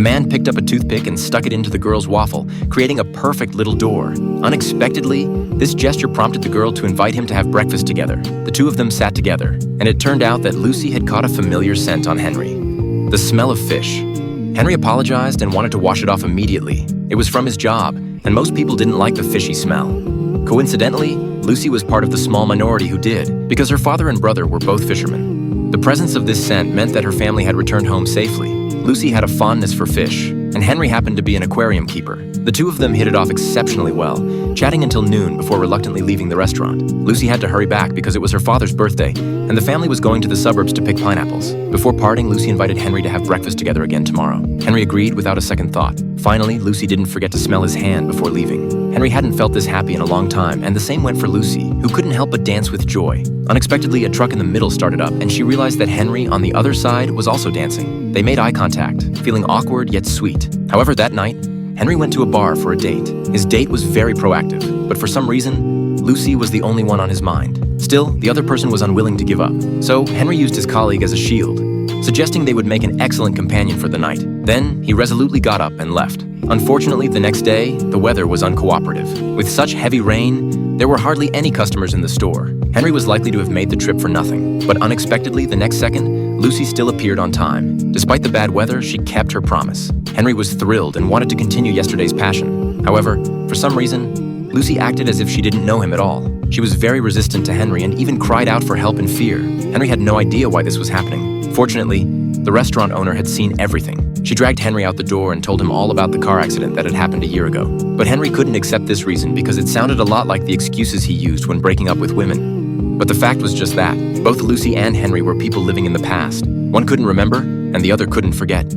man picked up a toothpick and stuck it into the girl's waffle, creating a perfect little door. Unexpectedly, this gesture prompted the girl to invite him to have breakfast together. The two of them sat together, and it turned out that Lucy had caught a familiar scent on Henry. The smell of fish. Henry apologized and wanted to wash it off immediately. It was from his job, and most people didn't like the fishy smell. Coincidentally, Lucy was part of the small minority who did, because her father and brother were both fishermen. The presence of this scent meant that her family had returned home safely. Lucy had a fondness for fish, and Henry happened to be an aquarium keeper. The two of them hit it off exceptionally well, chatting until noon before reluctantly leaving the restaurant. Lucy had to hurry back because it was her father's birthday, and the family was going to the suburbs to pick pineapples. Before parting, Lucy invited Henry to have breakfast together again tomorrow. Henry agreed without a second thought. Finally, Lucy didn't forget to smell his hand before leaving. Henry hadn't felt this happy in a long time, and the same went for Lucy, who couldn't help but dance with joy. Unexpectedly, a truck in the middle started up, and she realized that Henry, on the other side, was also dancing. They made eye contact, feeling awkward yet sweet. However, that night, Henry went to a bar for a date. His date was very proactive, but for some reason, Lucy was the only one on his mind. Still, the other person was unwilling to give up. So Henry used his colleague as a shield, suggesting they would make an excellent companion for the night. Then, he resolutely got up and left. Unfortunately, the next day, the weather was uncooperative. With such heavy rain, there were hardly any customers in the store. Henry was likely to have made the trip for nothing. But unexpectedly, the next second, Lucy still appeared on time. Despite the bad weather, she kept her promise. Henry was thrilled and wanted to continue yesterday's passion. However, for some reason, Lucy acted as if she didn't know him at all. She was very resistant to Henry and even cried out for help in fear. Henry had no idea why this was happening. Fortunately, the restaurant owner had seen everything. She dragged Henry out the door and told him all about the car accident that had happened a year ago. But Henry couldn't accept this reason because it sounded a lot like the excuses he used when breaking up with women. But the fact was just that. Both Lucy and Henry were people living in the past. One couldn't remember, and the other couldn't forget.